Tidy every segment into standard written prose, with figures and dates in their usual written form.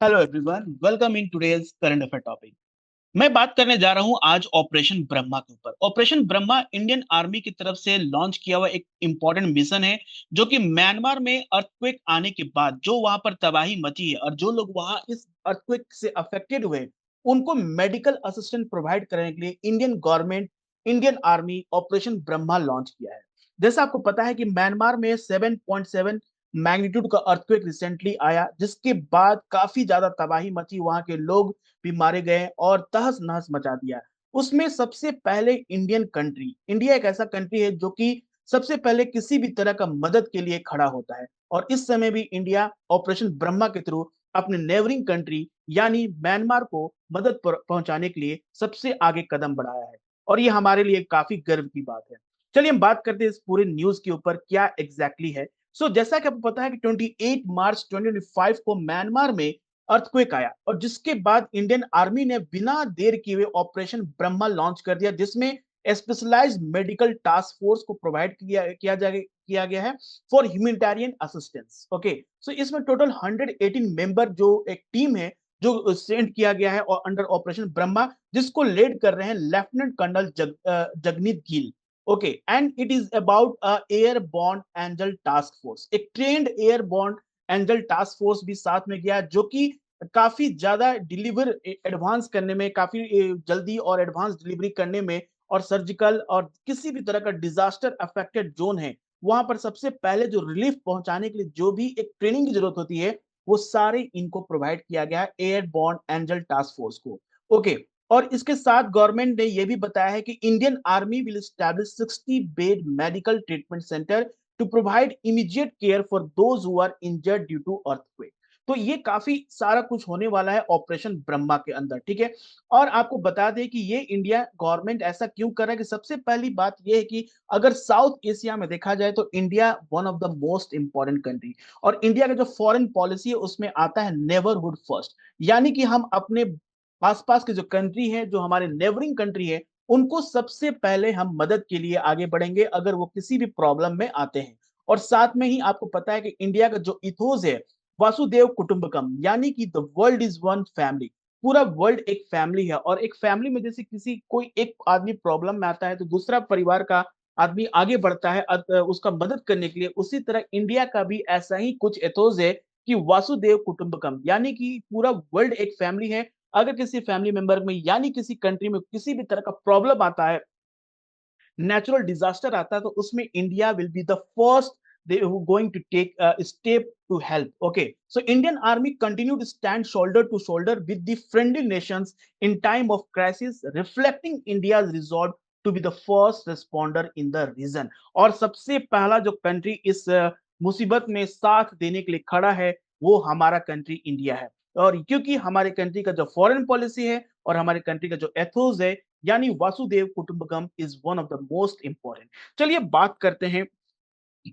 Hello everyone, welcome in today's current affair topic. मैं बात करने जा रहा हूं आज ऑपरेशन ब्रह्मा के ऊपर। ऑपरेशन ब्रह्मा इंडियन आर्मी की तरफ से लॉन्च किया हुआ एक इंपॉर्टेंट मिशन है, जो कि म्यांमार में अर्थक्वेक आने के बाद जो वहां पर तबाही मची है और जो लोग वहां इस अर्थक्वेक से अफेक्टेड हुए उनको मेडिकल असिस्टेंट प्रोवाइड करने के लिए Indian government, Indian army operation Brahma launch किया है। जैसा आपको पता है कि म्यांमार में 7.7 मैग्नीट्यूड का अर्थक्वेक रिसेंटली आया, जिसके बाद काफी ज्यादा तबाही मची, वहां के लोग भी मारे गए और तहस नहस मचा दिया। उसमें सबसे पहले इंडियन कंट्री, इंडिया एक ऐसा कंट्री है जो कि सबसे पहले किसी भी तरह का मदद के लिए खड़ा होता है, और इस समय भी इंडिया ऑपरेशन ब्रह्मा के थ्रू अपने नेबरिंग कंट्री यानी म्यांमार को मदद पहुंचाने के लिए सबसे आगे कदम बढ़ाया है, और ये हमारे लिए काफी गर्व की बात है। चलिए हम बात करते हैं इस पूरे न्यूज के ऊपर क्या एग्जैक्टली है। जैसा कि आपको पता है कि 28 मार्च 2025 को म्यांमार में अर्थक्वेक आया, और जिसके बाद इंडियन आर्मी ने बिना देर किए हुए ऑपरेशन ब्रह्मा लॉन्च कर दिया, जिसमें स्पेशलाइज्ड मेडिकल टास्क फोर्स को प्रोवाइड किया गया है फॉर ह्यूमैनिटेरियन असिस्टेंस। ओके, सो इसमें टोटल 118 मेंबर जो एक टीम है जो सेंड किया गया है और अंडर ऑपरेशन ब्रह्मा, जिसको लीड कर रहे हैं lieutenant colonel Jagneet Gill. Okay, and it is about airborne angel task force. एक trained airborne angel task force भी साथ में गया, जो कि काफी ज्यादा डिलीवर एडवांस करने में, काफी जल्दी और एडवांस डिलीवरी करने में, और सर्जिकल और किसी भी तरह का डिजास्टर अफेक्टेड जोन है वहां पर सबसे पहले जो रिलीफ पहुंचाने के लिए जो भी एक ट्रेनिंग की जरूरत होती है, वो सारे इनको प्रोवाइड किया गया है एयरबॉर्न एंजल टास्क फोर्स को। ओके, और इसके साथ गवर्नमेंट ने यह भी बताया है कि Indian army will establish 60 bed medical treatment centre to provide immediate care for those who are injured due to earthquake. तो ये काफी सारा कुछ होने वाला है ऑपरेशन ब्रह्मा के अंदर, ठीक है। और आपको बता दें कि ये इंडिया गवर्नमेंट ऐसा क्यों कर रहा है, कि सबसे पहली बात ये है कि अगर साउथ एशिया में देखा जाए तो India one of the most important country, और इंडिया का जो फॉरेन पॉलिसी है उसमें आता है नेबरहुड फर्स्ट, यानी कि हम अपने आसपास के जो कंट्री है, जो हमारे नेबरिंग कंट्री है, उनको सबसे पहले हम मदद के लिए आगे बढ़ेंगे अगर वो किसी भी प्रॉब्लम में आते हैं। और साथ में ही आपको पता है कि इंडिया का जो इथोस है, वासुदेव कुटुंबकम, यानी कि the world is one family. पूरा वर्ल्ड एक फैमिली है, और एक फैमिली में जैसे किसी कोई एक आदमी प्रॉब्लम में आता है तो दूसरा परिवार का आदमी आगे बढ़ता है उसका मदद करने के लिए, उसी तरह इंडिया का भी ऐसा ही कुछ एथोस है कि वासुदेव कुटुंबकम, यानी कि पूरा वर्ल्ड एक फैमिली है। अगर किसी फैमिली मेंबर में यानी किसी कंट्री में किसी भी तरह का प्रॉब्लम आता है, नेचुरल डिजास्टर आता है, तो उसमें India will be the first they who going to take a step to help. Okay, so Indian army continue to stand shoulder to shoulder with the friendly nations in time of crisis, reflecting India's resolve to be the first responder in the region. और सबसे पहला जो country इस मुसीबत में साथ देने के लिए खड़ा है, वो हमारा कंट्री इंडिया है। और क्योंकि हमारे कंट्री का जो फॉरेन पॉलिसी है और हमारे कंट्री का जो एथोस है, यानी वासुदेव कुटुंबकम, is one of the most important. चलिए बात करते हैं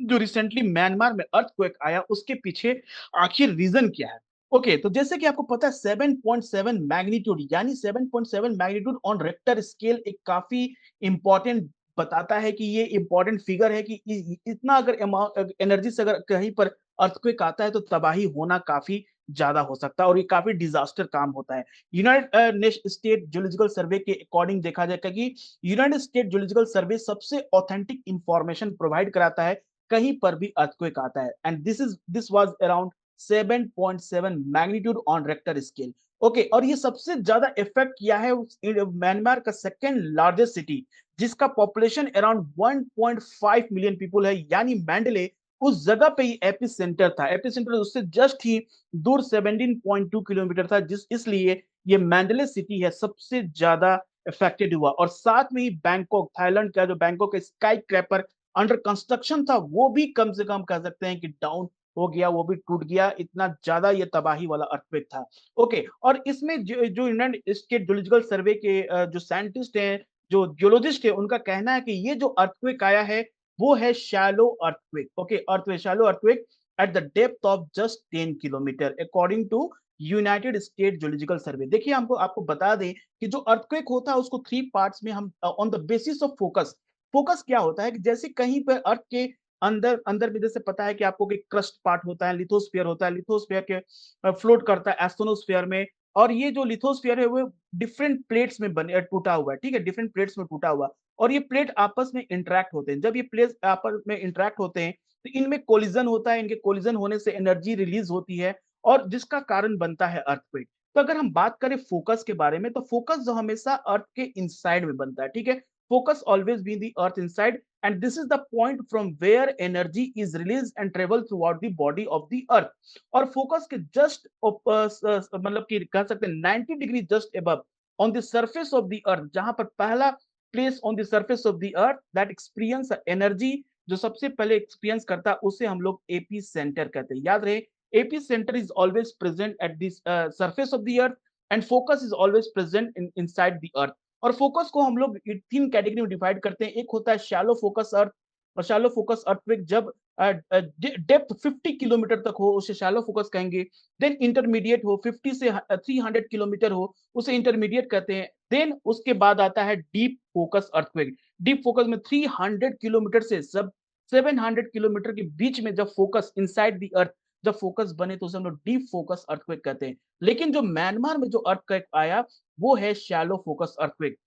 जो रिसेंटली म्यांमार में अर्थक्वेक आया उसके पीछे आखिर रीजन क्या है। ओके, तो जैसे कि आपको पता है 7.7 मैग्नीट्यूड, यानी 7.7 मैग्नीट्यूड ऑन रेक्टर स्केल एक काफी इंपॉर्टेंट बताता है कि ये इंपॉर्टेंट फिगर है कि इतना अगर एनर्जी से अगर कहीं पर अर्थक्वेक आता है तो तबाही होना काफी ज्यादा हो सकता है, और ये काफी डिजास्टर काम होता है। यूनाइटेड नेशन स्टेट जियोलॉजिकल सर्वे के अकॉर्डिंग देखा जाए कि यूनाइटेड स्टेट जियोलॉजिकल सर्वे सबसे ऑथेंटिक इंफॉर्मेशन प्रोवाइड कराता है कहीं पर भी अर्थक्वेक आता है, and this was around 7.7 magnitude on Richter scale. Okay, और ये सबसे ज्यादा इफेक्ट किया है म्यांमार का सेकेंड लार्जेस्ट सिटी, जिसका पॉपुलेशन अराउंड 1.5 मिलियन पीपल है, यानी मैंडले उस जगह पे ही एपी सेंटर था। एपी सेंटर उससे जस्ट ही दूर 17.2 किलोमीटर था, जिस इसलिए ये मैंडले सिटी है सबसे ज्यादा इफेक्टेड हुआ। और साथ में ही बैंकॉक, थाईलैंड का जो Bangkok sky crapper under construction था, वो भी कम से कम कह सकते हैं कि डाउन हो गया, वो भी टूट गया, इतना ज्यादा ये तबाही वाला अर्थक्वेक था। ओके, और इसमें जो यूनाइटेड स्टेट जियोलॉजिकल सर्वे के जो साइंटिस्ट हैं, जो जियोलॉजिस्ट है, उनका कहना है कि ये जो अर्थक्वेक आया है वो है shallow earthquake. Okay, earthquake, shallow earthquake at the depth of just 10 kilometre, according to United State Geological Survey. देखिए, हमको आपको बता दें कि जो अर्थक्वेक होता है उसको थ्री पार्ट्स में हम on the basis of focus, focus क्या होता है कि जैसे कहीं पर अर्थ के अंदर अंदर में जैसे पता है कि आपको कि क्रस्ट पार्ट होता है, लिथोस्फीयर होता है, लिथोस्फीयर के फ्लोट करता है एस्ट्रोनोस्फीयर में, और ये जो लिथोस्फीयर है वो डिफरेंट प्लेट्स में टूटा हुआ है, ठीक है? डिफरेंट प्लेट्स में टूटा हुआ, और ये प्लेट आपस में इंटरैक्ट होते हैं। जब ये प्लेट्स आपस में इंटरैक्ट होते हैं, तो इनमें कोलिजन होता है, इनके कोलिजन होने से एनर्जी रिलीज होती है, और जिसका कारण बनता है अर्थक्वेक। तो अगर हम बात करें फोकस के बारे में, तो फोकस जो हमेशा अर्थ के इनसाइड में बनता है, ठीक है? Focus always be the earth inside, and this is the point from where energy is release and travel throughout the body of the earth. और फोकस के जस्ट मतलब कि कह सकते हैं 90 degree just above on the surface of the अर्थ, जहां पर पहला place on the surface of the earth that experience energy, जो सबसे पहले एक्सपीरियंस करता है, उसे हम लोग एपी सेंटर कहते हैं। याद रहे, epicenter is always present at the surface of the earth, and focus is always present inside the earth। और फोकस को हम लोग तीन कैटेगरी में डिवाइड करते हैं। एक होता है शैलो फोकस अर्थ, और शैलो फोकस अर्थक्वेक जब डेप्थ 50 किलोमीटर तक हो उसे शैलो फोकस कहेंगे। देन इंटरमीडिएट हो, 50 से 300 किलोमीटर हो, उसे इंटरमीडिएट कहते हैं। देन उसके बाद आता है deep focus earthquake. Deep focus में 300 किलोमीटर से सब 700 किलोमीटर के बीच में जब फोकस इनसाइड द अर्थ जब फोकस बने, तो उसे हम लोग डीप फोकस अर्थक्वेक कहते हैं। लेकिन जो म्यांमार में जो अर्थक्वेक आया, वो है shallow focus earthquake.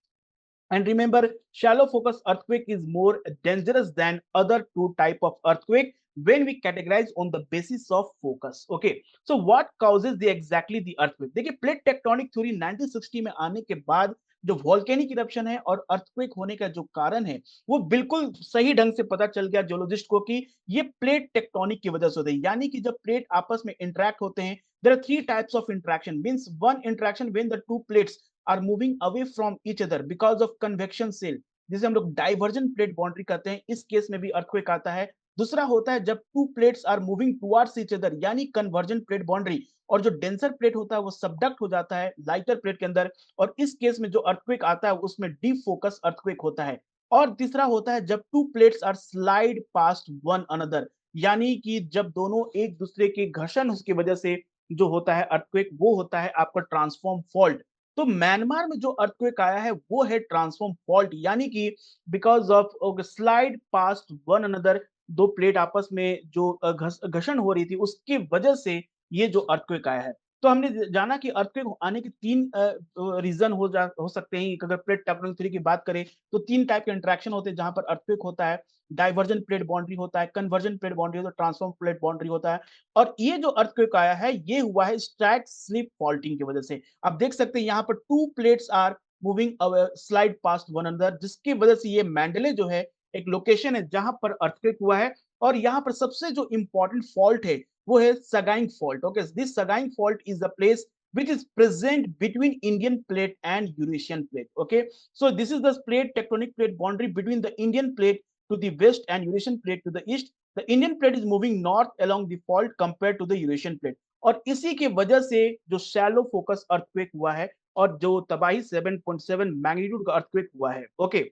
And remember, shallow focus earthquake is more dangerous than other two type of earthquake when we categorize on the basis of focus। Okay, so what causes the exactly the earthquake? देखिए, plate tectonic theory 1960 में आने के बाद जो volcanic eruption है और earthquake होने का जो कारण है, वो बिल्कुल सही ढंग से पता चल गया जियोलॉजिस्ट को कि ये प्लेट टेक्टोनिक की वजह से होते हैं। यानी कि जब प्लेट आपस में इंटरैक्ट होते हैं, there are three types of interaction, means one interaction when the two plates are moving away from each other because of convection cell, जिसे हम लोग डाइवर्जन प्लेट बाउंड्री कहते हैं। इस केस में भी अर्थक्वेक आता है। दूसरा होता है जब two plates are moving towards each other, यानी कन्वर्जन प्लेट बाउंड्री, और जो डेंसर प्लेट होता है वो सबडक्ट हो जाता है लाइटर प्लेट के अंदर, और इस केस में जो अर्थक्वेक आता है उसमें डीप फोकस अर्थक्वेक होता है। और तीसरा होता है जब two plates are slide past one another, यानी कि जब दोनों एक दूसरे के घर्षण की वजह से जो होता है अर्थक्वेक, वो होता है आपका ट्रांसफॉर्म फॉल्ट। तो म्यांमार में जो अर्थक्वेक आया है वो है ट्रांसफॉर्म फॉल्ट, यानी कि because of slide past one another, दो प्लेट आपस में जो घर्षण हो रही थी उसकी वजह से ये जो अर्थक्वेक आया है। तो हमने जाना कि अर्थक्वेक आने के तीन रीजन हो सकते हैं। अगर प्लेट टेक्टोनिक थ्योरी की बात करें तो तीन टाइप के इंटरेक्शन होते हैं जहां पर अर्थक्वेक होता है। डाइवर्जन प्लेट बाउंड्री होता है, कन्वर्जन प्लेट बाउंड्री होता है, ट्रांसफॉर्म प्लेट बाउंड्री होता है। और ये जो अर्थक्वेक आया है ये हुआ है स्ट्रैक स्लिप फॉल्टिंग की वजह से। आप देख सकते हैं यहाँ पर two plates are moving slide past one another, जिसकी वजह से ये मैंडले जो है एक लोकेशन है जहां पर अर्थक्वेक हुआ है। और यहाँ पर सबसे जो इंपॉर्टेंट फॉल्ट है वो है Sagaing fault. Okay, this Sagaing fault is the place which is present between Indian plate and Eurasian plate। Okay, so this is the plate tectonic plate boundary between the Indian plate to the west and Eurasian plate to the east। The Indian plate is moving north along the fault compared to the Eurasian plate। और इसी की वजह से जो shallow focus earthquake हुआ है और जो तबाही 7.7 मैग्नीट्यूड का अर्थक्वेक हुआ है। ओके,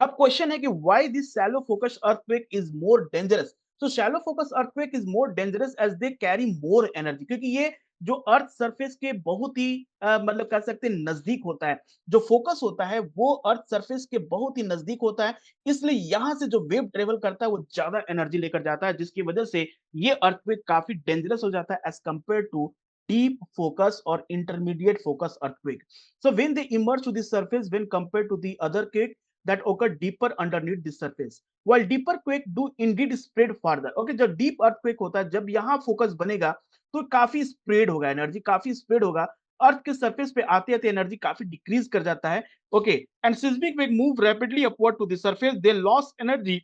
अब क्वेश्चन है कि why this shallow focus earthquake is more dangerous. So shallow focus earthquake is more dangerous as they carry more energy, क्योंकि ये जो अर्थ सरफेस के बहुत ही मतलब कह सकते हैं नजदीक होता है। जो फोकस होता है वो अर्थ सरफेस के बहुत ही नजदीक होता है, इसलिए यहां से जो वेव ट्रेवल करता है वो ज्यादा एनर्जी लेकर जाता है, जिसकी वजह से ये अर्थक्वेक काफी डेंजरस हो जाता है as compare to deep focus or intermediate focus earthquake। So when they emerge to the surface when compared to the other quake that occur deeper underneath the surface, while deeper quake do indeed spread further। okay, जब deep earthquake होता है, जब यहाँ focus बनेगा तो काफी spread होगा, energy काफी स्प्रेड होगा, अर्थ के सरफेस पे आते आते एनर्जी काफी डिक्रीज कर जाता है। Okay, and seismic wave move rapidly upward to the surface, they loss energy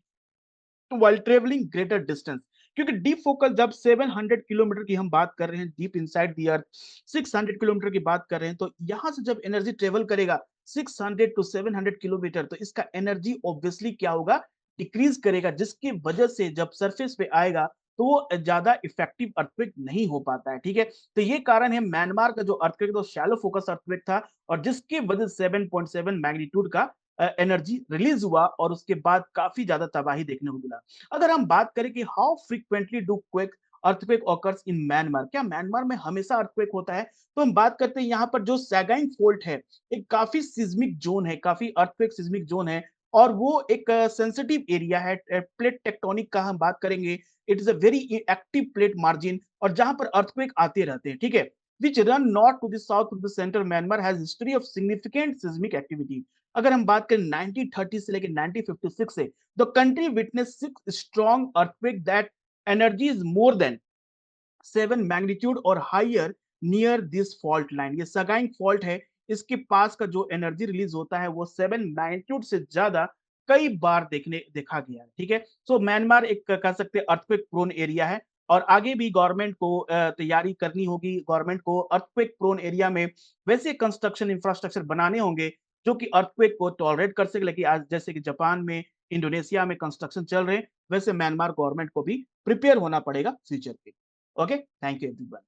while traveling greater distance। क्योंकि डीप फोकस जब 700 किलोमीटर की हम बात कर रहे हैं, deep inside the earth 600 kilometre की बात कर रहे हैं, तो यहां से जब एनर्जी ट्रेवल करेगा 600 टू 700 किलोमीटर, तो इसका एनर्जी ऑब्वियसली क्या होगा, डिक्रीज करेगा, जिसकी वजह से जब सरफेस पे आएगा तो वो ज्यादा इफेक्टिव अर्थक्वेक नहीं हो पाता है। ठीक है, तो ये कारण है म्यांमार का जो अर्थक्वेक तो शैलो फोकस अर्थक्वेक था, और जिसकी वजह 7.7 मैग्नीट्यूड का एनर्जी रिलीज हुआ, और उसके बाद काफी ज्यादा तबाही देखने को मिला। अगर हम बात करें कि how frequently do quake earthquake occurs in Myanmar, क्या म्यांमार में हमेशा अर्थक्वेक होता है, तो हम बात करते हैं यहाँ पर जो सैगाइन फोल्ट है एक काफी सिस्मिक जोन है, काफी अर्थक्वेक सिस्मिक जोन है। और वो एक सेंसिटिव एरिया है। प्लेट टेक्टोनिक का हम बात करेंगे, it is a very active plate margin और जहाँ पर अर्थक्वेक आते रहते हैं, ठीक है? Which run north to the south to the centre Myanmar has history of significant seismic activity. अगर हम बात करें 1930 से लेके 1956 से, the country witnessed 6 strong earthquake that energy is more than 7 magnitude और higher near this fault line. ये सगाइन fault है, इसके पास का जो एनर्जी रिलीज होता है वो 7 मैग्नीट्यूड से ज्यादा कई बार देखा गया है, ठीक है? सो म्यांमार एक कह सकते हैं अर्थक्वेक प्रोन एरिया है और आगे भी गवर्नमेंट को तैयारी करनी होगी। गवर्नमेंट को अर्थक्वेक प्रोन एरिया में वैसे कंस्ट्रक्शन इंफ्रास्ट्रक्चर बनाने होंगे जो कि अर्थक्वेक को टॉलरेट कर सके। लेकिन आज जैसे कि जापान में, इंडोनेशिया में कंस्ट्रक्शन चल रहे हैं, वैसे म्यांमार गवर्नमेंट को भी प्रिपेयर होना पड़ेगा फ्यूचर के। Okay, thank you everyone.